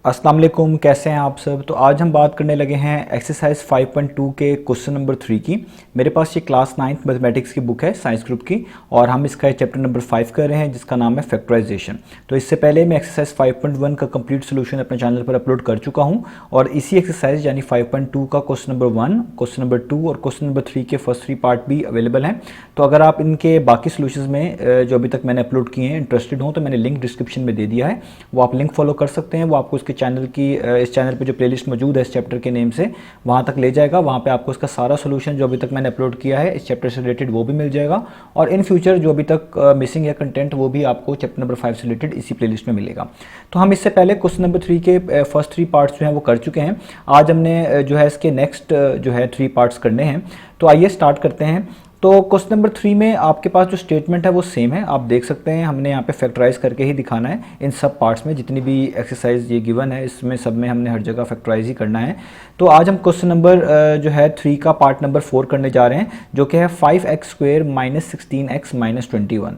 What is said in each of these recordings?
अस्सलाम वालेकुम, कैसे हैं आप सब। तो आज हम बात करने लगे हैं एक्सरसाइज 5.2 के क्वेश्चन नंबर 3 की। मेरे पास ये क्लास 9th मैथमेटिक्स की बुक है साइंस ग्रुप की, और हम इसका चैप्टर नंबर 5 कर रहे हैं जिसका नाम है फैक्टराइजेशन। तो इससे पहले मैं एक्सरसाइज 5.1 का कंप्लीट सोल्यूशन अपने चैनल पर अपलोड कर चुका हूँ, और इसी एक्सरसाइज यानी 5.2 का क्वेश्चन नंबर 1, क्वेश्चन नंबर 2 और क्वेश्चन नंबर 3 के फर्स्ट 3 पार्ट भी अवेलेबल हैं। तो अगर आप इनके बाकी सोल्यूशन में जो अभी तक मैंने अपलोड किए हैं इंटरेस्टेड हो, तो मैंने लिंक डिस्क्रिप्शन में दे दिया है, वो आप लिंक फॉलो कर सकते हैं। वो आपको इसके चैनल की इस चैनल पे जो प्लेलिस्ट मौजूद है इस चैप्टर के नेम से, वहाँ तक ले जाएगा। वहाँ पे आपको इसका सारा सोल्यूशन जो अभी तक मैंने अपलोड किया है इस चैप्टर से रिलेटेड वो भी मिल जाएगा, और इन फ्यूचर जो अभी तक मिसिंग है कंटेंट वो भी आपको चैप्टर नंबर 5 से रिलेटेड इसी प्लेलिस्ट में मिलेगा। तो हम इससे पहले क्वेश्चन नंबर 3 के फर्स्ट 3 पार्ट्स जो हैं वो कर चुके हैं। आज हमने जो है इसके नेक्स्ट जो है 3 पार्ट्स करने हैं। तो आइए स्टार्ट करते हैं। तो क्वेश्चन नंबर 3 में आपके पास जो स्टेटमेंट है वो सेम है, आप देख सकते हैं। हमने यहाँ पे फैक्टराइज करके ही दिखाना है इन सब पार्ट्स में, जितनी भी एक्सरसाइज ये गिवन है इसमें सब में हमने हर जगह फैक्टराइज ही करना है। तो आज हम क्वेश्चन नंबर जो है 3 का पार्ट नंबर 4 करने जा रहे हैं, जो कि है 5x² - 16x - 21।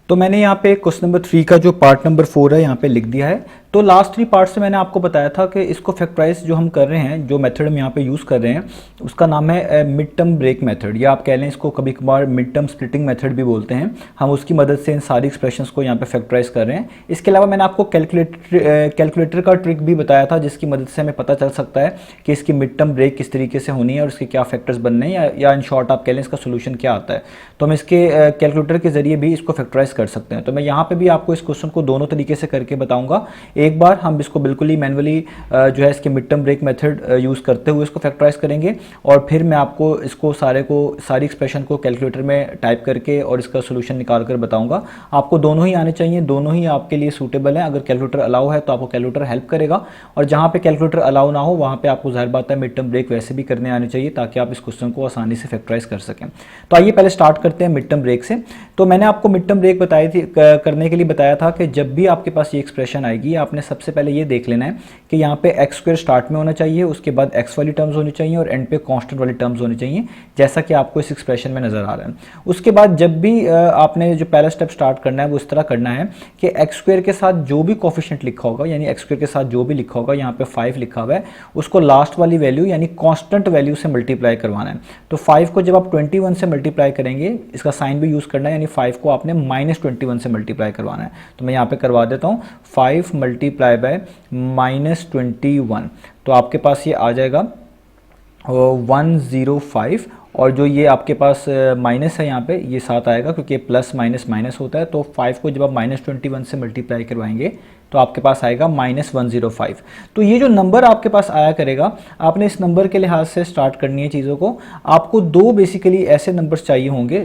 तो मैंने यहाँ पे क्वेश्चन नंबर 3 का जो पार्ट नंबर 4 है यहाँ पे लिख दिया है। तो लास्ट 3 पार्ट से मैंने आपको बताया था कि इसको फैक्टराइज जो हम कर रहे हैं, जो मेथड हम यहाँ पे यूज़ कर रहे हैं उसका नाम है मिड टर्म ब्रेक मेथड, या आप कह लें इसको कभी कभार मिड टर्म स्प्लिटिंग मेथड भी बोलते हैं। हम उसकी मदद से इन सारी एक्सप्रेशंस को यहाँ पे फैक्टराइज कर रहे हैं। इसके अलावा मैंने आपको कैलकुलेटर का ट्रिक भी बताया था, जिसकी मदद से हमें पता चल सकता है कि इसकी मिड टर्म ब्रेक किस तरीके से होनी है और इसके क्या फैक्टर्स बनने हैं, या इन शॉर्ट आप कह लें इसका सोल्यूशन क्या आता है। तो हम इसके कैलकुलेटर के जरिए भी इसको फैक्टराइज कर सकते हैं। तो मैं यहाँ पे भी आपको इस क्वेश्चन को दोनों तरीके से करके बताऊंगा। एक बार हम इसको बिल्कुल ही मैनुअली जो है इसके mid term break method use करते हुए इसको फैक्टराइज करेंगे, और फिर मैं आपको इसको सारी एक्सप्रेशन को कैलकुलेटर में टाइप करके और इसका सोल्यूशन निकाल कर बताऊंगा। आपको दोनों ही आने चाहिए, दोनों ही आपके लिए सूटेबल है। अगर कैलकुलेटर अलाउ है तो आपको कैलकुलेटर हेल्प करेगा, और जहाँ पे कैलकुलेटर अलाउ ना हो वहाँ पे आपको ज़ाहिर बात है मिड टर्म ब्रेक वैसे भी करने आने चाहिए, ताकि आप इस क्वेश्चन को आसानी से फैक्टराइज कर सकें। तो आइए पहले स्टार्ट करते हैं मिड टर्म ब्रेक से। तो मैंने आपको मिड टर्म ब्रेक बताई थी करने के लिए बताया था कि जब भी आपके पास ये एक्सप्रेशन आएगी, आपने सबसे पहले ये देख लेना है कि यहाँ पे x² स्टार्ट में होना चाहिए, उसके बाद x वाली टर्म्स होनी चाहिए और एंड पे कांस्टेंट वाली टर्म्स होनी चाहिए, जैसा कि आपको इस एक्सप्रेशन में नजर आ रहा है। उसके बाद जब भी आपने जो पहला स्टेप स्टार्ट करना है वो इस तरह करना है कि x² के साथ जो भी कोफिशिएंट लिखा होगा, यानी x² के साथ जो भी लिखा होगा, यहाँ पे 5 लिखा हुआ है, उसको लास्ट वाली वैल्यू यानी कांस्टेंट वैल्यू से मल्टीप्लाई करवाना है। तो 5 को जब आप 21 से मल्टीप्लाई करेंगे, इसका साइन भी यूज करना है, यानी 5 को आपने -21 से मल्टीप्लाई करवाना है। तो मैं यहाँ पे करवा देता हूँ 5 × -21, तो आपके पास ये आ जाएगा 105, और जो ये आपके पास माइनस है यहाँ पे ये 7 आएगा, क्योंकि प्लस माइनस माइनस होता है। तो 5 को जब आप -21 से मल्टीप्लाई करवाएंगे तो आपके पास आएगा -105। तो ये जो नंबर आपके पास आया करेगा, आपने इस नंबर के लिहाज से स्टार्ट करनी है चीज़ों को। आपको दो बेसिकली ऐसे नंबर्स चाहिए होंगे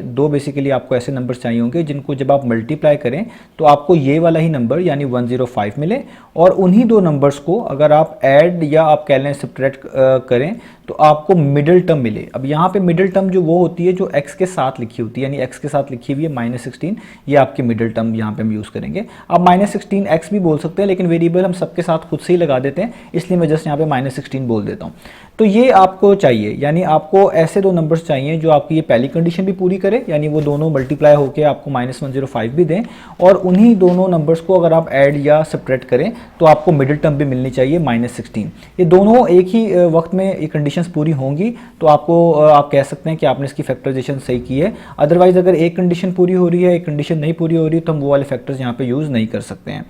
जिनको जब आप मल्टीप्लाई करें तो आपको ये वाला ही नंबर यानी 105 मिले, और उन्हीं दो नंबर्स को अगर आप ऐड या आप कह लें सब्ट्रैक्ट करें तो आपको मिडिल टर्म मिले। अब यहाँ पे मिडिल टर्म जो वो होती है जो x के साथ लिखी होती है, यानी x के साथ लिखी हुई है -16, ये आपकी मिडिल टर्म यहाँ पे हम यूज़ करेंगे। अब -16x भी बोल सकते हैं, लेकिन वेरिएबल हम सबके साथ खुद से ही लगा देते हैं, इसलिए मैं जस्ट यहाँ पे -16 बोल देता हूँ। तो ये आपको चाहिए, यानी आपको ऐसे दो नंबर्स चाहिए जो आपकी ये पहली कंडीशन भी पूरी करे, यानी वो दोनों मल्टीप्लाई होकर आपको -105 भी दें, और उन्हीं दोनों नंबर्स को अगर आप ऐड या सब्ट्रैक्ट करें तो आपको मिडिल टर्म भी मिलनी चाहिए -16। ये दोनों एक ही वक्त में ये कंडीशंस पूरी होंगी तो आपको आप कह सकते हैं कि आपने इसकी फैक्टराइजेशन सही की है। अदरवाइज अगर एक कंडीशन पूरी हो रही है, एक कंडीशन नहीं पूरी हो रही, तो हम वो वाले फैक्टर्स यहाँ पे यूज़ नहीं कर सकते हैं।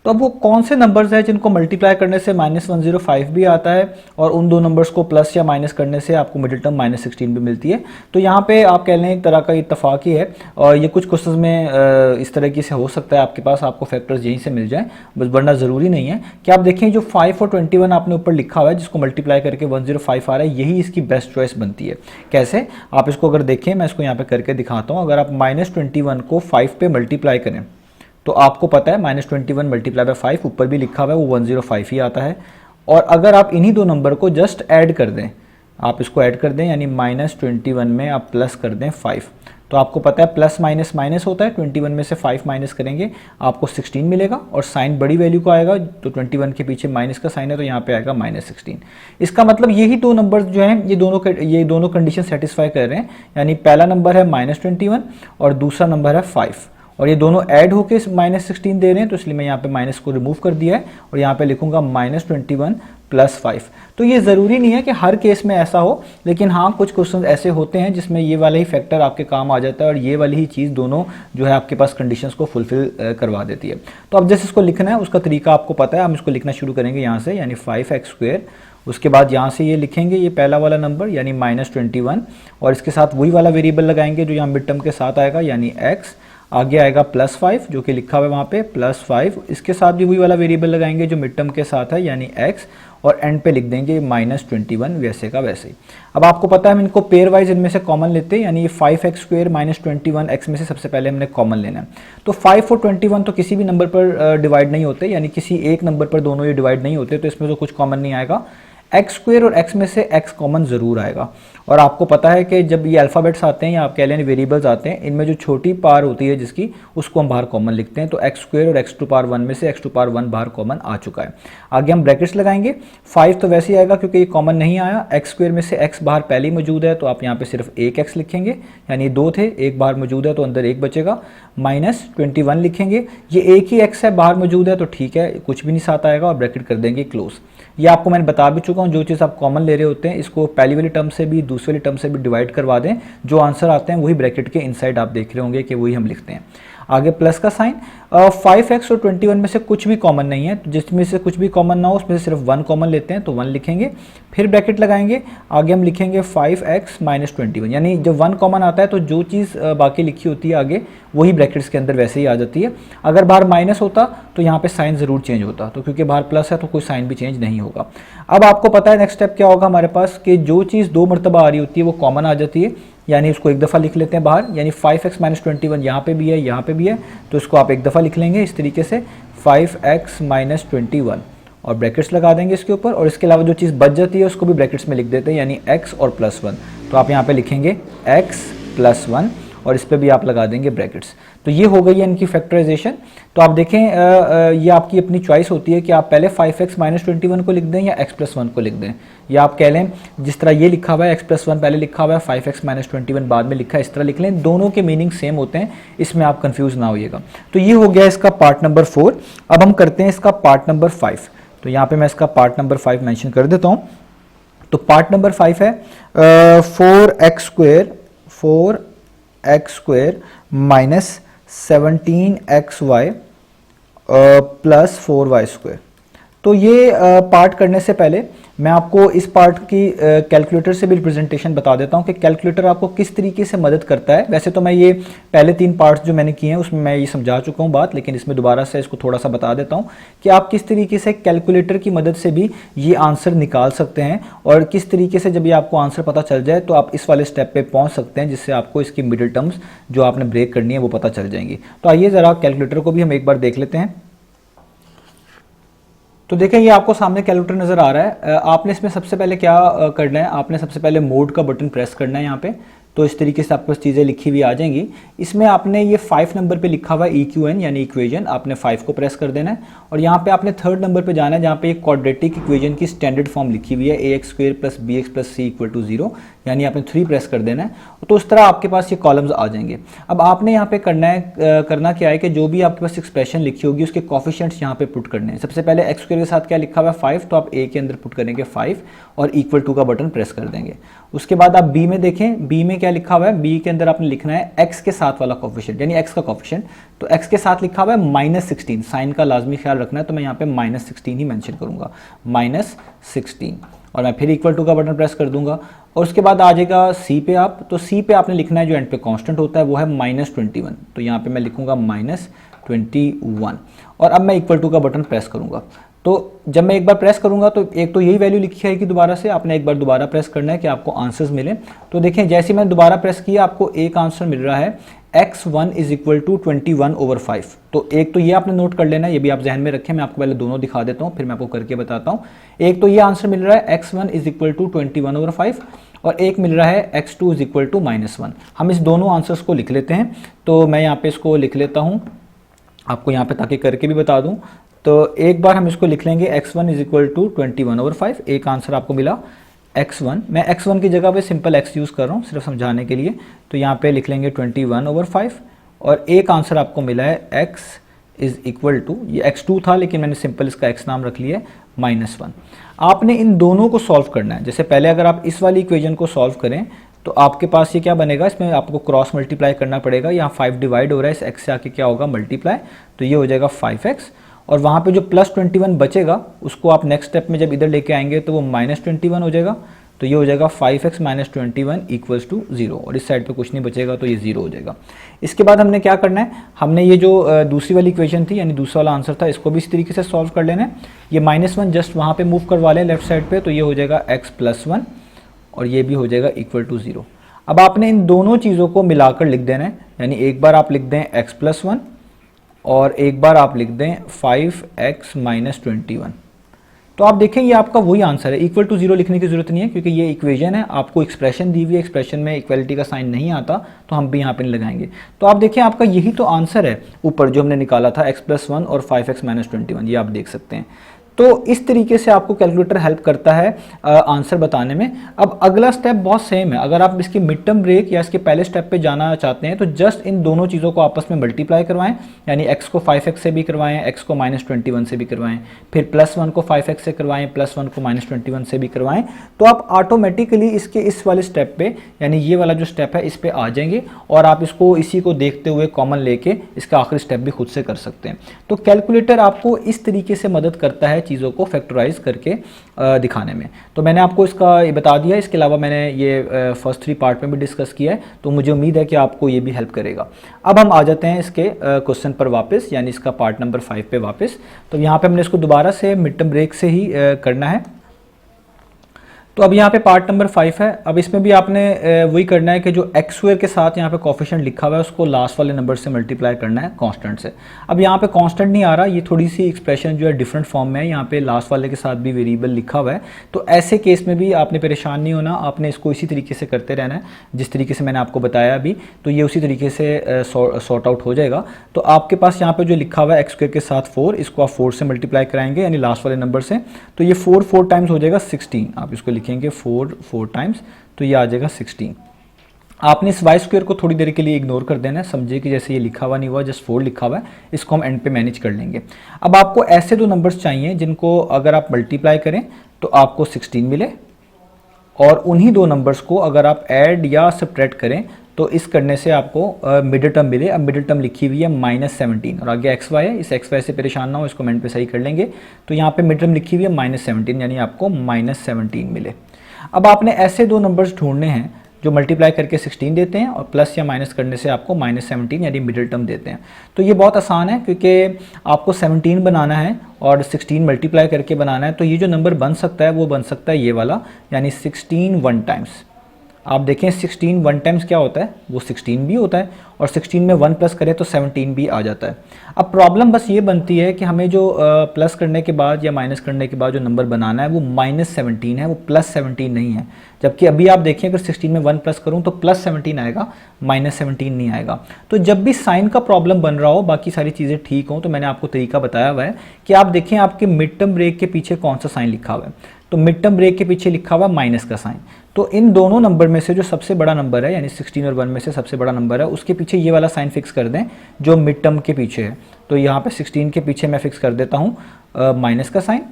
तो अब वो कौन से नंबर्स हैं जिनको मल्टीप्लाई करने से -105 भी आता है, और उन दो नंबर्स को प्लस या माइनस करने से आपको मिडिल टर्म -16 भी मिलती है। तो यहाँ पे आप कह लें एक तरह का इत्तफाक ही है, और ये कुछ क्वेश्चंस में इस तरह की से हो सकता है आपके पास आपको फैक्टर्स यहीं से मिल जाए, बस वरना ज़रूरी नहीं है। कि आप देखें जो 5 और 21 आपने ऊपर लिखा हुआ है, जिसको मल्टीप्लाई करके 105 आ रहा है, यही इसकी बेस्ट चॉइस बनती है। कैसे आप इसको अगर देखें, मैं इसको यहाँ पे करके दिखाता हूँ। अगर आप -21 को 5 पे मल्टीप्लाई करें तो आपको पता है -21 × 5 ऊपर भी लिखा हुआ है वो 105 ही आता है। और अगर आप इन्हीं दो नंबर को जस्ट ऐड कर दें, आप इसको ऐड कर दें, यानी -21 में आप प्लस कर दें 5, तो आपको पता है प्लस माइनस माइनस होता है। 21 में से 5 माइनस करेंगे आपको 16 मिलेगा, और साइन बड़ी वैल्यू का आएगा, तो 21 के पीछे माइनस का साइन है तो यहाँ पे आएगा -16। इसका मतलब यही दो नंबर्स जो हैं ये दोनों कंडीशन सेटिस्फाई कर रहे हैं, यानी पहला नंबर है -21 और दूसरा नंबर है 5, और ये दोनों ऐड होके -16 दे रहे हैं, तो इसलिए मैं यहाँ पे माइनस को रिमूव कर दिया है और यहाँ पे लिखूंगा -21 + 5। तो ये ज़रूरी नहीं है कि हर केस में ऐसा हो, लेकिन हाँ कुछ क्वेश्चन ऐसे होते हैं जिसमें ये वाला ही फैक्टर आपके काम आ जाता है और ये वाली ही चीज़ दोनों जो है आपके पास कंडीशंस को फुलफिल करवा देती है। तो अब जैसे इसको लिखना है उसका तरीका आपको पता है, हम इसको लिखना शुरू करेंगे यहाँ से, यानी 5x²। उसके बाद यहाँ से ये लिखेंगे ये पहला वाला नंबर यानी -21 और इसके साथ वही वाला वेरिएबल लगाएंगे जो यहाँ मिड टर्म के साथ आएगा यानी x, आगे आएगा +5 जो कि लिखा हुआ है वहाँ पे +5, इसके साथ भी वही वाला वेरिएबल लगाएंगे जो मिड टर्म के साथ है यानी x, और एंड पे लिख देंगे -21 वैसे का वैसे ही। अब आपको पता है हम इनको पेयर वाइज इनमें से कॉमन लेते हैं, यानी ये 5x² -21 x में से सबसे पहले हमने कॉमन लेना है। तो 5 और 21 तो किसी भी नंबर पर डिवाइड नहीं होते, यानी किसी एक नंबर पर दोनों ये डिवाइड नहीं होते, तो इसमें तो कुछ कॉमन नहीं आएगा। x² और x में से x कॉमन ज़रूर आएगा। और आपको पता है कि जब ये अल्फ़ाबेट्स आते हैं या आप कह लें वेरिएबल्स आते हैं, इनमें जो छोटी पार होती है जिसकी, उसको हम बाहर कॉमन लिखते हैं। तो x² और x⁴ में से x⁴ बाहर कॉमन आ चुका है। आगे हम ब्रैकेट्स लगाएंगे, 5 तो वैसे ही आएगा क्योंकि ये कॉमन नहीं आया, x² में से x बाहर पहले ही मौजूद है तो आप यहाँ पे सिर्फ एक x लिखेंगे, यानी 2 थे, एक बाहर मौजूद है तो अंदर 1 बचेगा, -21 लिखेंगे, ये एक ही x है बाहर मौजूद है तो ठीक है, कुछ भी नहीं साथ आएगा और ब्रैकेट कर देंगे क्लोज। ये आपको मैंने बता भी चुका हूँ, जो चीज़ आप कॉमन ले रहे होते हैं इसको पहली वाली टर्म से भी दूसरी वाली टर्म से भी डिवाइड करवा दें, जो आंसर आते हैं वही ब्रैकेट के इनसाइड आप देख रहे होंगे कि वही हम लिखते हैं। आगे प्लस का साइन, 5x और 21 में से कुछ भी कॉमन नहीं है, जिसमें से कुछ भी कॉमन ना हो उसमें से सिर्फ 1 कॉमन लेते हैं तो 1 लिखेंगे, फिर ब्रैकेट लगाएंगे, आगे हम लिखेंगे 5x -21, यानी जब 1 कॉमन आता है तो जो चीज़ बाकी लिखी होती है आगे वही ब्रैकेट्स के अंदर वैसे ही आ जाती है। अगर बाहर माइनस होता तो यहाँ पे साइन ज़रूर चेंज होता, तो क्योंकि बाहर प्लस है तो कोई साइन भी चेंज नहीं होगा। अब आपको पता है नेक्स्ट स्टेप क्या होगा हमारे पास, कि जो चीज़ 2 मरतबा आ रही होती है वो कॉमन आ जाती है, यानी इसको एक दफ़ा लिख लेते हैं बाहर, यानी 5x -21 यहाँ पे भी है यहाँ पे भी है, तो इसको आप एक दफ़ा लिख लेंगे इस तरीके से 5x -21 और ब्रैकेट्स लगा देंगे इसके ऊपर, और इसके अलावा जो चीज़ बच जाती है उसको भी ब्रैकेट्स में लिख देते हैं, यानी x और +1, तो आप यहाँ पे लिखेंगे x +1 और इस पर भी आप लगा देंगे ब्रैकेट्स। तो ये हो गई है इनकी फैक्टराइजेशन। तो आप देखें ये आपकी अपनी चॉइस होती है कि आप पहले 5x -21 को लिख दें या x +1 को लिख दें, या आप कह लें जिस तरह ये लिखा हुआ है x +1 पहले लिखा हुआ है, 5x -21 बाद में लिखा है, इस तरह लिख लें, दोनों के मीनिंग सेम होते हैं, इसमें आप कंफ्यूज ना होइएगा। तो ये हो गया इसका पार्ट नंबर 4। अब हम करते हैं इसका पार्ट नंबर 5। तो यहाँ पर मैं इसका पार्ट नंबर 5 मैंशन कर देता हूँ। तो पार्ट नंबर 5 है 4x² -17xy + 4y²। तो ये पार्ट करने से पहले मैं आपको इस पार्ट की कैलकुलेटर से भी रिप्रेजेंटेशन बता देता हूँ कि कैलकुलेटर आपको किस तरीके से मदद करता है। वैसे तो मैं ये पहले 3 पार्ट्स जो मैंने किए हैं उसमें मैं ये समझा चुका हूँ बात, लेकिन इसमें दोबारा से इसको थोड़ा सा बता देता हूँ कि आप किस तरीके से कैलकुलेटर की मदद से भी ये आंसर निकाल सकते हैं, और किस तरीके से जब ये आपको आंसर पता चल जाए तो आप इस वाले स्टेप पर पहुँच सकते हैं, जिससे आपको इसकी मिडिल टर्म्स जो आपने ब्रेक करनी है वो पता चल जाएंगी। तो आइए ज़रा कैलकुलेटर को भी हम एक बार देख लेते हैं। तो देखें ये आपको सामने कैलकुलेटर नज़र आ रहा है। आपने इसमें सबसे पहले क्या करना है, आपने सबसे पहले मोड का बटन प्रेस करना है यहाँ पे, तो इस तरीके से आपके पास चीज़ें लिखी हुई आ जाएंगी। इसमें आपने ये 5 नंबर पे लिखा हुआ है EQN यानी इक्वेजन, आपने 5 को प्रेस कर देना है, और यहाँ पे आपने 3rd नंबर पे जाना है जहाँ पे एक क्वाड्रेटिक इक्वेजन की स्टैंडर्ड फॉर्म लिखी हुई है ax² + bx + c = 0, यानी आपने 3 प्रेस कर देना है। तो उस तरह आपके पास ये कॉलम्स आ जाएंगे। अब आपने यहाँ पे करना क्या है कि जो भी आपके पास एक्सप्रेशन लिखी होगी उसके कोफिशिएंट्स यहाँ पे पुट करने हैं। सबसे पहले x² के साथ क्या लिखा हुआ है 5, तो आप a के अंदर पुट करेंगे 5 और = का बटन प्रेस कर देंगे। उसके बाद आप b में देखें, b में क्या लिखा हुआ है, b के अंदर आपने लिखना है x के साथ वाला कोफिशिएंट, यानी x का कोफिशिएंट, तो x के साथ लिखा हुआ है -16, साइन का लाजमी ख्याल रखना है, तो मैं यहाँ पे -16 ही मेंशन करूंगा, -16, और मैं फिर = का बटन प्रेस कर दूंगा। और उसके बाद आ जाएगा c पे आप, तो c पे आपने लिखना है जो एंड पे कांस्टेंट होता है वो है -21, तो यहाँ पे मैं लिखूंगा -21, और अब मैं = का बटन प्रेस करूंगा। तो जब मैं एक बार प्रेस करूंगा तो एक तो यही वैल्यू लिखी आएगी दोबारा से, आपने एक बार दोबारा प्रेस करना है कि आपको आंसर्स मिले। तो देखें जैसे मैंने दोबारा प्रेस किया आपको एक आंसर मिल रहा है x1 = 21/5। तो एक तो ये आपने नोट कर लेना है, ये भी आप जहन में रखें, मैं आपको पहले दोनों दिखा देता हूँ फिर मैं आपको करके बताता हूँ। एक तो ये आंसर मिल रहा है x1 = 21/5 और एक मिल रहा है x2 = -1। हम इस दोनों आंसर्स को लिख लेते हैं, तो मैं यहाँ पे इसको लिख लेता हूँ आपको यहाँ पे ताकि करके भी बता दूँ। तो एक बार हम इसको लिख लेंगे x1 = 21/5, एक आंसर आपको मिला x1, मैं x1 की जगह पे सिंपल x यूज़ कर रहा हूँ सिर्फ समझाने के लिए, तो यहाँ पे लिख लेंगे 21/5, और एक आंसर आपको मिला है x इज इक्वल टू, ये x2 था लेकिन मैंने सिंपल इसका x नाम रख लिया है, -1। आपने इन दोनों को सॉल्व करना है। जैसे पहले अगर आप इस वाली इक्वेशन को सॉल्व करें तो आपके पास ये क्या बनेगा, इसमें आपको क्रॉस मल्टीप्लाई करना पड़ेगा। यहाँ 5 डिवाइड हो रहा है, इस x से आके क्या होगा मल्टीप्लाई, तो ये हो जाएगा 5x, और वहाँ पे जो +21 बचेगा उसको आप नेक्स्ट स्टेप में जब इधर लेके आएंगे तो वो -21 हो जाएगा, तो ये हो जाएगा 5x - 21 इक्वल्स टू 0, और इस साइड पे कुछ नहीं बचेगा तो ये 0 हो जाएगा। इसके बाद हमने क्या करना है, हमने ये जो दूसरी वाली इक्वेशन थी यानी दूसरा वाला आंसर था, इसको भी इस तरीके से सॉल्व कर लेना है। ये -1 जस्ट वहाँ पे मूव करवा लें लेफ्ट साइड पे, तो ये हो जाएगा x+1 और ये भी हो जाएगा इक्वल टू 0। अब आपने इन दोनों चीज़ों को मिलाकर लिख देना है, यानी एक बार आप लिख दें x+1 और एक बार आप लिख दें 5x - 21। तो आप देखें ये आपका वही आंसर है, इक्वल टू 0 लिखने की जरूरत नहीं है क्योंकि ये इक्वेशन है, आपको एक्सप्रेशन दी हुई है, एक्सप्रेशन में इक्वलिटी का साइन नहीं आता तो हम भी यहाँ पे नहीं लगाएंगे। तो आप देखें आपका यही तो आंसर है ऊपर जो हमने निकाला था, x+1 और 5x - 21, ये आप देख सकते हैं। तो इस तरीके से आपको कैलकुलेटर हेल्प करता है आंसर बताने में। अब अगला स्टेप बहुत सेम है, अगर आप इसकी मिड टर्म ब्रेक या इसके पहले स्टेप पे जाना चाहते हैं तो जस्ट इन दोनों चीज़ों को आपस में मल्टीप्लाई करवाएं, यानी x को 5x से भी करवाएं, x को -21 से भी करवाएं, फिर +1 को 5x से करवाएं, +1 को -21 से भी करवाएं, तो आप ऑटोमेटिकली इसके इस वाले स्टेप पे, यानी ये वाला जो स्टेप है इस पे आ जाएंगे और आप इसको इसी को देखते हुए कॉमन लेके इसका आखिरी स्टेप भी खुद से कर सकते हैं। तो कैलकुलेटर आपको इस तरीके से मदद करता है चीज़ों को फैक्टराइज करके दिखाने में। तो मैंने आपको इसका ये बता दिया, इसके अलावा मैंने ये फर्स्ट 3 पार्ट में भी डिस्कस किया है, तो मुझे उम्मीद है कि आपको ये भी हेल्प करेगा। अब हम आ जाते हैं इसके क्वेश्चन पर वापस, यानी इसका पार्ट नंबर 5 पे वापस। तो यहाँ पे हमने इसको दोबारा से मिड टर्म ब्रेक से ही करना है। तो अब यहाँ पे पार्ट नंबर 5 है। अब इसमें भी आपने वही करना है कि जो x² के साथ यहाँ पे कोफिशिएंट लिखा हुआ है उसको लास्ट वाले नंबर से मल्टीप्लाई करना है कांस्टेंट से। अब यहाँ पे कांस्टेंट नहीं आ रहा, ये थोड़ी सी एक्सप्रेशन जो है डिफरेंट फॉर्म में है, यहाँ पे लास्ट वाले के साथ भी वेरिएबल लिखा हुआ है। तो ऐसे केस में भी आपने परेशान नहीं होना, आपने इसको इसी तरीके से करते रहना है जिस तरीके से मैंने आपको बताया अभी, तो ये उसी तरीके से सॉर्ट आउट हो जाएगा। तो आपके पास यहाँ पे जो लिखा हुआ है x² के साथ 4, इसको आप 4 से मल्टीप्लाई कराएंगे यानी लास्ट वाले नंबर से, तो ये 4 टाइम्स हो जाएगा 16। आप इसको लिखेंगे 4 टाइम्स, तो ये आ जाएगा 16। आपने इस y² को थोड़ी देर के लिए इग्नोर कर देना है, समझिए कि जैसे ये लिखा हुआ नहीं हुआ, जस्ट 4 लिखा हुआ है, इसको हम एंड पे मैनेज कर लेंगे। अब आपको ऐसे दो नंबर्स चाहिए जिनको अगर आप मल्टीप्लाई करें तो आपको 16 मिले, और उन्हीं दो नंबर्स को अगर आप ऐड या सब्ट्रैक्ट करें तो इस करने से आपको मिडिल टर्म मिले। अब मिडिल टर्म लिखी हुई है -17 और आगे xy है, इस xy से परेशान ना हो, इसको कमेंट पे सही कर लेंगे। तो यहाँ पे मिडिल टर्म लिखी हुई है -17, यानी आपको -17 मिले। अब आपने ऐसे दो नंबर्स ढूंढने हैं जो मल्टीप्लाई करके 16 देते हैं और प्लस या माइनस करने से आपको -17 यानी मिडिल टर्म देते हैं। तो ये बहुत आसान है क्योंकि आपको 17 बनाना है और 16 मल्टीप्लाई करके बनाना है। तो ये जो नंबर बन सकता है वो बन सकता है ये वाला, यानी 16 1 टाइम्स। आप देखें 16 1 टाइम्स क्या होता है, वो 16 भी होता है, और 16 में 1 प्लस करें तो 17 भी आ जाता है। अब प्रॉब्लम बस ये बनती है कि हमें जो प्लस करने के बाद या माइनस करने के बाद जो नंबर बनाना है वो -17 है, वो +17 नहीं है। जबकि अभी आप देखें अगर 16 में 1 प्लस करूँ तो +17 आएगा, -17 नहीं आएगा। तो जब भी साइन का प्रॉब्लम बन रहा हो, बाकी सारी चीज़ें ठीक हों, तो मैंने आपको तरीका बताया हुआ है कि आप देखें आपके मिड टर्म ब्रेक के पीछे कौन सा साइन लिखा हुआ है। तो मिड टर्म ब्रेक के पीछे लिखा हुआ माइनस का साइन। तो इन दोनों नंबर में से जो सबसे बड़ा नंबर है, यानी 16 और 1 में से सबसे बड़ा नंबर है, उसके पीछे ये वाला साइन फिक्स कर दें जो मिड टर्म के पीछे है। तो यहाँ पे 16 के पीछे मैं फिक्स कर देता हूँ माइनस का साइन।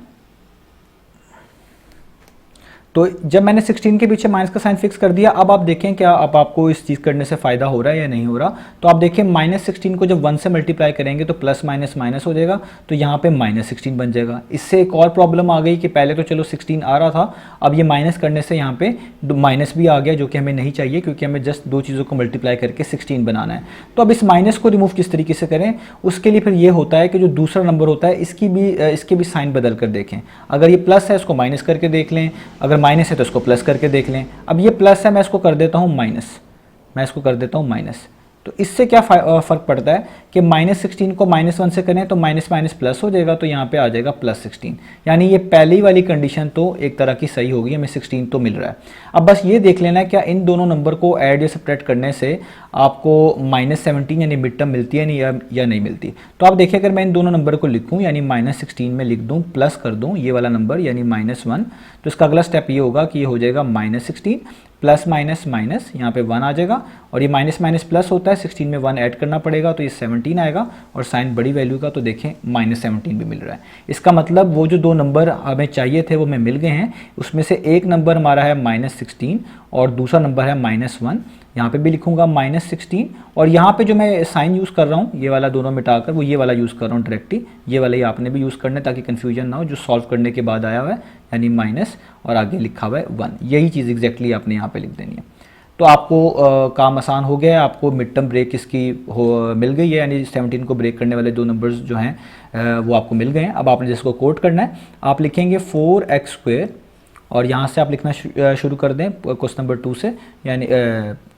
तो जब मैंने 16 के पीछे माइनस का साइन फिक्स कर दिया, अब आप देखें क्या अब आपको इस चीज़ करने से फ़ायदा हो रहा है या नहीं हो रहा। तो आप देखें -16 को जब 1 से मल्टीप्लाई करेंगे तो प्लस माइनस माइनस हो जाएगा, तो यहाँ पे -16 बन जाएगा। इससे एक और प्रॉब्लम आ गई कि पहले तो चलो 16 आ रहा था, अब ये माइनस करने से यहाँ पे माइनस भी आ गया, जो कि हमें नहीं चाहिए क्योंकि हमें जस्ट दो चीज़ों को मल्टीप्लाई करके 16 बनाना है। तो अब इस माइनस को रिमूव किस तरीके से करें, उसके लिए फिर ये होता है कि जो दूसरा नंबर होता है इसके भी साइन बदल कर देखें। अगर ये प्लस है इसको माइनस करके देख लें, अगर माइनस है तो इसको प्लस करके देख लें। अब ये प्लस है, मैं इसको कर देता हूँ माइनस, तो इससे क्या फ़र्क पड़ता है कि -16 को -1 से करें तो माइनस माइनस प्लस हो जाएगा, तो यहाँ पे आ जाएगा +16। यानी ये पहली वाली कंडीशन तो एक तरह की सही होगी, हमें 16 तो मिल रहा है। अब बस ये देख लेना है क्या इन दोनों नंबर को ऐड या सब्ट्रैक्ट करने से आपको -17 यानी मिड टर्म मिलती है नहीं या नहीं मिलती। तो आप देखिए अगर मैं इन दोनों नंबर को लिखूँ यानी -16 में लिख दूँ, प्लस कर दूँ ये वाला नंबर यानी -1, तो इसका अगला स्टेप ये होगा कि ये हो जाएगा -16 प्लस माइनस माइनस, यहाँ पे 1 आ जाएगा, और ये माइनस माइनस प्लस होता है, 16 में 1 ऐड करना पड़ेगा तो ये 17 आएगा, और साइन बड़ी वैल्यू का तो देखें -17 भी मिल रहा है। इसका मतलब वो जो दो नंबर हमें चाहिए थे वो हमें मिल गए हैं। उसमें से एक नंबर हमारा है -16 और दूसरा नंबर है -1। यहाँ पे भी लिखूंगा -16, और यहाँ पे जो मैं साइन यूज़ कर रहा हूँ ये वाला दोनों मिटाकर वो ये वाला यूज़ कर रहा हूँ डायरेक्टली, ये वाला ही आपने भी यूज़ करना है ताकि कन्फ्यूजन ना हो, जो सॉल्व करने के बाद आया हुआ है यानी माइनस और आगे लिखा हुआ है 1, यही चीज़ एग्जैक्टली आपने यहाँ पे लिख देनी है। तो आपको काम आसान हो गया है, आपको मिड टर्म ब्रेक इसकी मिल गई है, यानी 17 को ब्रेक करने वाले दो नंबर्स जो हैं वो आपको मिल गए हैं। अब आपने जिसको कोट करना है आप लिखेंगे 4x² और यहाँ से आप लिखना शुरू कर दें क्वेश्चन नंबर 2 से, यानी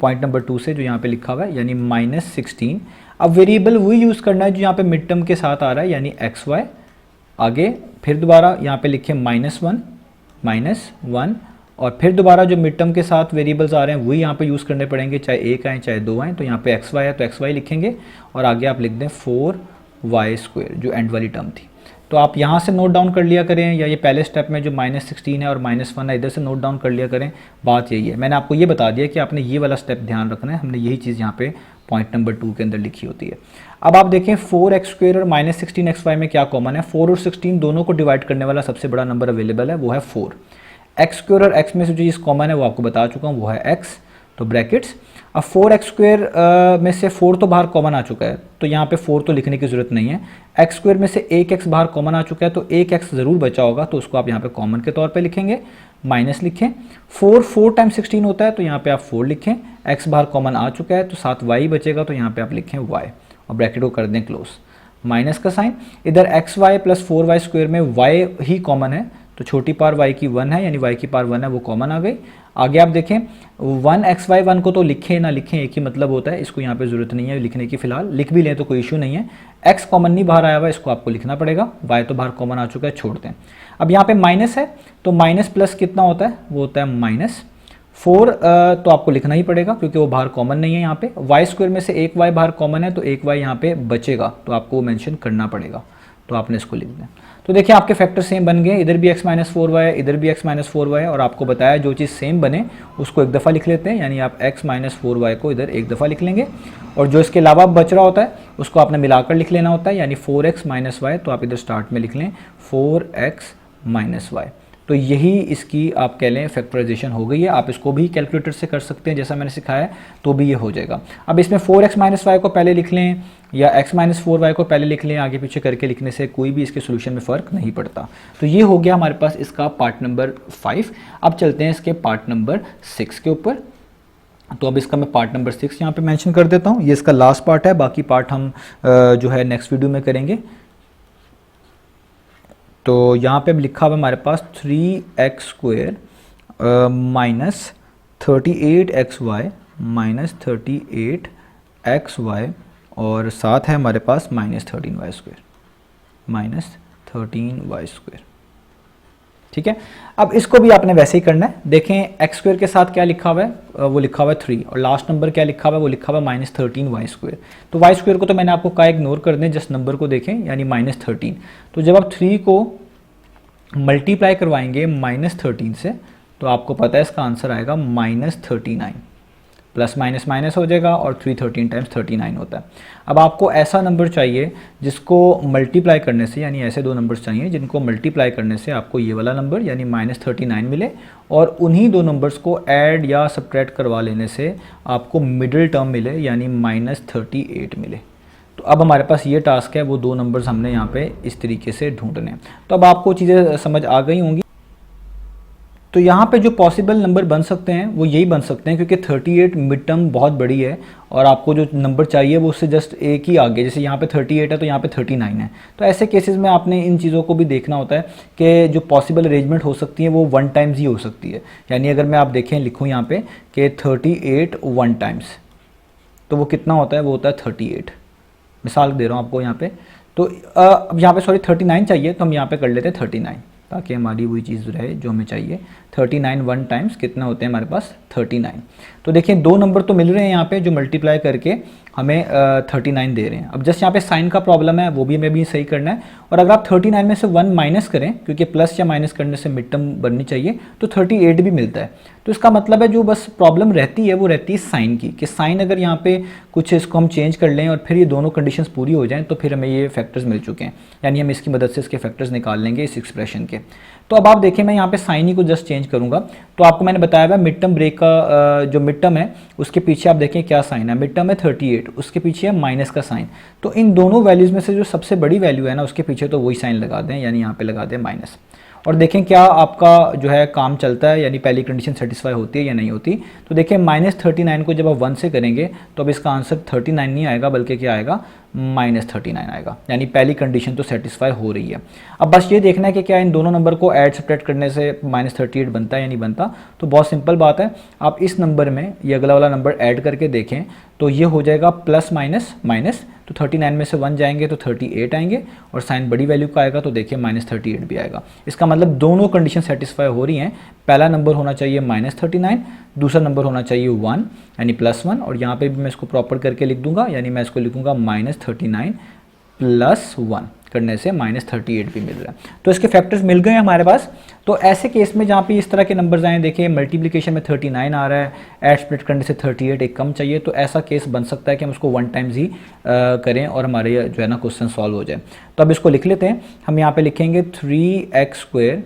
पॉइंट नंबर 2 से जो यहाँ पे लिखा हुआ है, यानी -16। अब वेरिएबल वही यूज़ करना है जो यहाँ पे मिड टर्म के साथ आ रहा है, यानी xy। आगे फिर दोबारा यहाँ पे लिखें -1 और फिर दोबारा जो मिड टर्म के साथ वेरिएबल्स आ रहे हैं वही यहाँ पे यूज़ करने पड़ेंगे, चाहे एक आए चाहे दो आए। तो यहाँ पे xy है तो xy लिखेंगे और आगे आप लिख दें 4y² जो एंड वाली टर्म थी। तो आप यहाँ से नोट डाउन कर लिया करें, या ये पहले स्टेप में जो -16 है और -1 है इधर से नोट डाउन कर लिया करें। बात यही है, मैंने आपको ये बता दिया कि आपने ये वाला स्टेप ध्यान रखना है, हमने यही चीज़ यहाँ पे पॉइंट नंबर 2 के अंदर लिखी होती है। अब आप देखें 4x² और -16xy में क्या कॉमन है, 4 और 16 दोनों को डिवाइड करने वाला सबसे बड़ा नंबर अवेलेबल है वो है 4। x² और x में से जो चीज़ कॉमन है वो आपको बता चुका हूँ वो है x, तो ब्रैकेट्स। अब 4x² में से 4 तो बाहर कॉमन आ चुका है तो यहाँ पे 4 तो लिखने की ज़रूरत नहीं है। x² में से एक x बाहर कॉमन आ चुका है तो एक x ज़रूर बचा होगा, तो उसको आप यहाँ पे कॉमन के तौर पे लिखेंगे, माइनस लिखें। 4 टाइम्स 16 होता है तो यहाँ पे आप 4 लिखें, x बाहर कॉमन आ चुका है तो साथ y बचेगा तो यहाँ पे आप लिखें y और ब्रैकेट को कर दें क्लोज। माइनस का साइन, इधर xy प्लस 4y² में y ही कॉमन है तो छोटी पावर y की 1 है, यानी y की पावर 1 है वो कॉमन आ गई। आगे आप देखें 1xy 1 को तो लिखें ना लिखें एक ही मतलब होता है, इसको यहाँ पे ज़रूरत नहीं है लिखने की, फिलहाल लिख भी लें तो कोई इशू नहीं है। x कॉमन नहीं बाहर आया हुआ, इसको आपको लिखना पड़ेगा, y तो बाहर कॉमन आ चुका है, छोड़ते हैं। अब यहाँ पे माइनस है तो माइनस प्लस कितना होता है, वो होता है -4, तो आपको लिखना ही पड़ेगा क्योंकि वो बाहर कॉमन नहीं है। यहाँ पे y² में से एक y बाहर कॉमन है तो एक y यहाँ पे बचेगा तो आपको मेंशन करना पड़ेगा, तो आपने इसको लिख दें। तो देखिए आपके फैक्टर सेम बन गए, इधर भी x - 4y है, इधर भी x - 4y है, और आपको बताया जो चीज़ सेम बने उसको एक दफ़ा लिख लेते हैं, यानी आप x - 4y को इधर एक दफ़ा लिख लेंगे, और जो इसके अलावा बच रहा होता है उसको आपने मिलाकर लिख लेना होता है, यानी 4x - y, तो आप इधर स्टार्ट में लिख लें 4x - y। तो यही इसकी आप कह लें फैक्टराइजेशन हो गई है। आप इसको भी कैलकुलेटर से कर सकते हैं जैसा मैंने सिखाया तो भी ये हो जाएगा। अब इसमें 4x - y को पहले लिख लें या x - 4y को पहले लिख लें, आगे पीछे करके लिखने से कोई भी इसके सोल्यूशन में फ़र्क नहीं पड़ता। तो ये हो गया हमारे पास इसका पार्ट नंबर 5। अब चलते हैं इसके पार्ट नंबर 6 के ऊपर। तो अब इसका मैं पार्ट नंबर 6 यहाँ पे मेंशन कर देता हूँ, ये इसका लास्ट पार्ट है, बाकी पार्ट हम जो है नेक्स्ट वीडियो में करेंगे। तो यहाँ पे अब लिखा हुआ हमारे पास 3x² -38xy - 38xy और साथ है हमारे पास -13y²। ठीक है, अब इसको भी आपने वैसे ही करना है। देखें x² के साथ क्या लिखा हुआ है, वो लिखा हुआ है 3, और लास्ट नंबर क्या लिखा हुआ है, वो लिखा हुआ है -13y²। तो y² को तो मैंने आपको कहा इग्नोर कर दें, जस्ट नंबर को देखें, यानी -13। तो जब आप 3 को मल्टीप्लाई करवाएंगे -13 से तो आपको पता है इसका आंसर आएगा -39, प्लस माइनस माइनस हो जाएगा, और 3 13 टाइम्स 39 होता है। अब आपको ऐसा नंबर चाहिए जिसको मल्टीप्लाई करने से, यानी ऐसे दो नंबर्स चाहिए जिनको मल्टीप्लाई करने से आपको ये वाला नंबर यानी -39 मिले, और उन्हीं दो नंबर्स को ऐड या सब्ट्रैक्ट करवा लेने से आपको मिडिल टर्म मिले यानी -38 मिले। तो अब हमारे पास ये टास्क है, वो दो नंबर्स हमने यहाँ पे इस तरीके से ढूंढने हैं। तो अब आपको चीज़ें समझ आ गई होंगी। तो यहाँ पे जो पॉसिबल नंबर बन सकते हैं वो यही बन सकते हैं, क्योंकि 38 मिड टर्म बहुत बड़ी है और आपको जो नंबर चाहिए वो उससे जस्ट एक ही आगे, जैसे यहाँ पे 38 है तो यहाँ पे 39 है। तो ऐसे केसेस में आपने इन चीज़ों को भी देखना होता है कि जो पॉसिबल अरेंजमेंट हो सकती है वो 1 टाइम्स ही हो सकती है। यानी अगर मैं आप देखें लिखूँ यहाँ पे कि 38 1 टाइम्स, तो वो कितना होता है, वो होता है 38। मिसाल दे रहा हूँ आपको यहाँ पे। तो अब यहाँ पे सॉरी 39 चाहिए तो हम यहाँ पे कर लेते हैं 39, ताकि हमारी वही चीज़ रहे जो हमें चाहिए। 39 1 टाइम्स कितना होते हैं हमारे पास 39। तो देखिए दो नंबर तो मिल रहे हैं यहाँ पे जो मल्टीप्लाई करके हमें 39 दे रहे हैं। अब जस्ट यहाँ पे साइन का प्रॉब्लम है, वो भी हमें भी सही करना है। और अगर आप 39 में से 1 माइनस करें, क्योंकि प्लस या माइनस करने से मिड टर्म बननी चाहिए, तो 38 भी मिलता है। तो इसका मतलब है जो बस प्रॉब्लम रहती है वो रहती है साइन की, कि साइन अगर यहाँ पे कुछ इसको हम चेंज कर लें और फिर ये दोनों कंडीशंस पूरी हो जाएं तो फिर हमें ये फैक्टर्स मिल चुके हैं, यानी हम इसकी मदद से इसके फैक्टर्स निकाल लेंगे इस एक्सप्रेशन के। तो अब आप देखें, मैं यहाँ पे साइन ही को जस्ट चेंज करूँगा। तो आपको मैंने बताया हुआ मिड टर्म ब्रेक का जो मिड टर्म है उसके पीछे आप देखें क्या साइन है। मिड टर्म है 38, उसके पीछे है माइनस का साइन। तो इन दोनों वैल्यूज़ में से जो सबसे बड़ी वैल्यू है ना उसके पीछे तो वही साइन लगा दें, यानी यहाँ पे लगा दें माइनस। और देखें क्या आपका जो है काम चलता है, यानी पहली कंडीशन सेटिस्फाई होती है या नहीं होती। तो देखें -39 को जब आप 1 से करेंगे तो अब इसका आंसर 39 नहीं आएगा, बल्कि क्या आएगा, -39 आएगा, यानी पहली कंडीशन तो सेटिस्फाई हो रही है। अब बस ये देखना है कि क्या इन दोनों नंबर को ऐड सब्ट्रैक्ट करने से -38 बनता है या नहीं बनता। तो बहुत सिंपल बात है, आप इस नंबर में ये अगला वाला नंबर ऐड करके देखें तो ये हो जाएगा प्लस माइनस माइनस। तो 39 में से 1 जाएंगे तो 38 आएंगे, और साइन बड़ी वैल्यू का आएगा तो देखिए -38 भी आएगा। इसका मतलब दोनों कंडीशन सेटिस्फाई हो रही हैं। पहला नंबर होना चाहिए -39, दूसरा नंबर होना चाहिए 1 यानी +1, और यहाँ पे भी मैं इसको प्रॉपर करके लिख दूंगा, यानी मैं इसको लिखूंगा -39 + 1 करने से -38 भी मिल रहा है। तो इसके फैक्टर्स मिल गए हैं हमारे पास। तो ऐसे केस में जहाँ पे इस तरह के नंबर्स आए, देखिए मल्टीप्लिकेशन में 39 आ रहा है, ऐड स्प्लिट करने से 38 एक कम चाहिए, तो ऐसा केस बन सकता है कि हम उसको 1 टाइम्स ही करें और हमारे जो है ना क्वेश्चन सॉल्व हो जाए। तो अब इसको लिख लेते हैं। हम यहाँ पे लिखेंगे 3x²,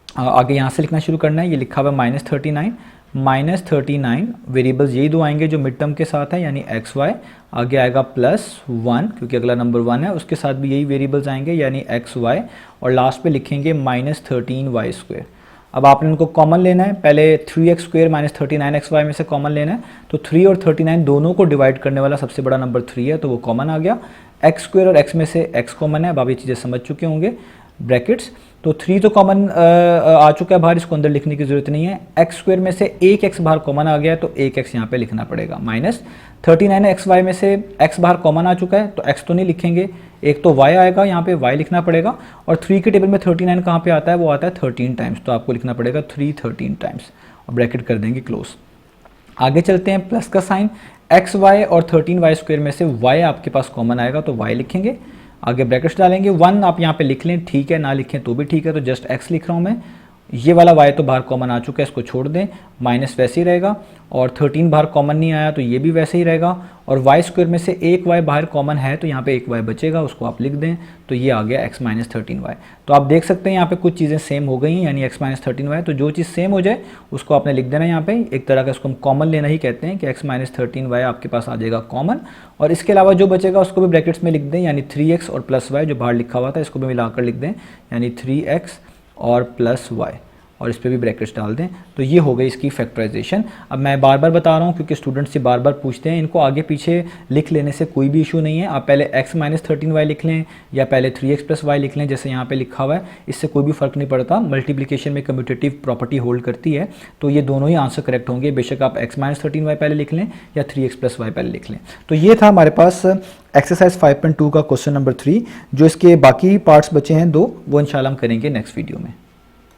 आगे यहाँ से लिखना शुरू करना है। ये लिखा हुआ -39 -39 वेरिएबल्स यही दो आएंगे जो मिड टर्म के साथ है, यानी xy, आगे आएगा +1 क्योंकि अगला नंबर 1 है, उसके साथ भी यही वेरिएबल्स आएंगे यानी xy, और लास्ट पे लिखेंगे -13y²। अब आपने उनको कॉमन लेना है। पहले 3x² -39xy में से कॉमन लेना है। तो 3 और 39 दोनों को डिवाइड करने वाला सबसे बड़ा नंबर 3 है, तो वो कॉमन आ गया। x² और x में से x कॉमन है, अब आप ये चीज़ें समझ चुके होंगे, ब्रैकेट्स। तो 3 तो कॉमन आ चुका है बाहर, इसको अंदर लिखने की जरूरत नहीं है। x² में से एक x बाहर कॉमन आ गया है, तो एक x यहाँ पे लिखना पड़ेगा। -39xy में से x बाहर कॉमन आ चुका है, तो x तो नहीं लिखेंगे, एक तो y आएगा, यहाँ पे y लिखना पड़ेगा। और 3 के टेबल में 39 कहाँ पे आता है, वो आता है 13 टाइम्स, तो आपको लिखना पड़ेगा 3 13 टाइम्स, और ब्रैकेट कर देंगे क्लोज। आगे चलते हैं, प्लस का साइन, xy और 13y² में से y आपके पास कॉमन आएगा, तो y लिखेंगे, आगे ब्रैकेट्स डालेंगे। 1 आप यहाँ पे लिख लें, ठीक है, ना लिखें तो भी ठीक है, तो जस्ट x लिख रहा हूँ मैं। ये वाला y तो बाहर कॉमन आ चुका है, इसको छोड़ दें, माइनस वैसे ही रहेगा, और 13 बाहर कॉमन नहीं आया तो ये भी वैसे ही रहेगा। और y² में से एक y बाहर कॉमन है, तो यहाँ पे एक y बचेगा, उसको आप लिख दें, तो ये आ गया x - 13y। तो आप देख सकते हैं यहाँ पे कुछ चीज़ें सेम हो गई हैं, यानी x - 13y। तो जो चीज़ सेम हो जाए उसको आपने लिख देना यहाँ पे, एक तरह का इसको हम कॉमन लेना ही कहते हैं, कि x - 13y आपके पास आ जाएगा कॉमन। और इसके अलावा जो बचेगा उसको भी ब्रैकेट्स में लिख दें, यानी 3x और +y जो बाहर लिखा हुआ था इसको भी मिलाकर लिख दें, यानी 3x और +y, और इस पर भी ब्रैकेट्स डाल दें। तो ये हो गई इसकी फैक्टराइजेशन। अब मैं बार बार बता रहा हूँ क्योंकि स्टूडेंट्स से बार बार पूछते हैं, इनको आगे पीछे लिख लेने से कोई भी इशू नहीं है। आप पहले x - 13y लिख लें या पहले 3x + y लिख लें, जैसे यहाँ पे लिखा हुआ है, इससे कोई भी फ़र्क नहीं पड़ता। मल्टीप्लिकेशन में कम्यूटेटिव प्रॉपर्टी होल्ड करती है, तो ये दोनों ही आंसर करेक्ट होंगे, बेशक आप x - 13y पहले लिख लें या 3x + y पहले लिख लें। तो ये था हमारे पास एक्सरसाइज 5.2 का क्वेश्चन नंबर 3। जो इसके बाकी पार्ट्स बचे हैं 2, वो इंशाल्लाह हम करेंगे नेक्स्ट वीडियो में।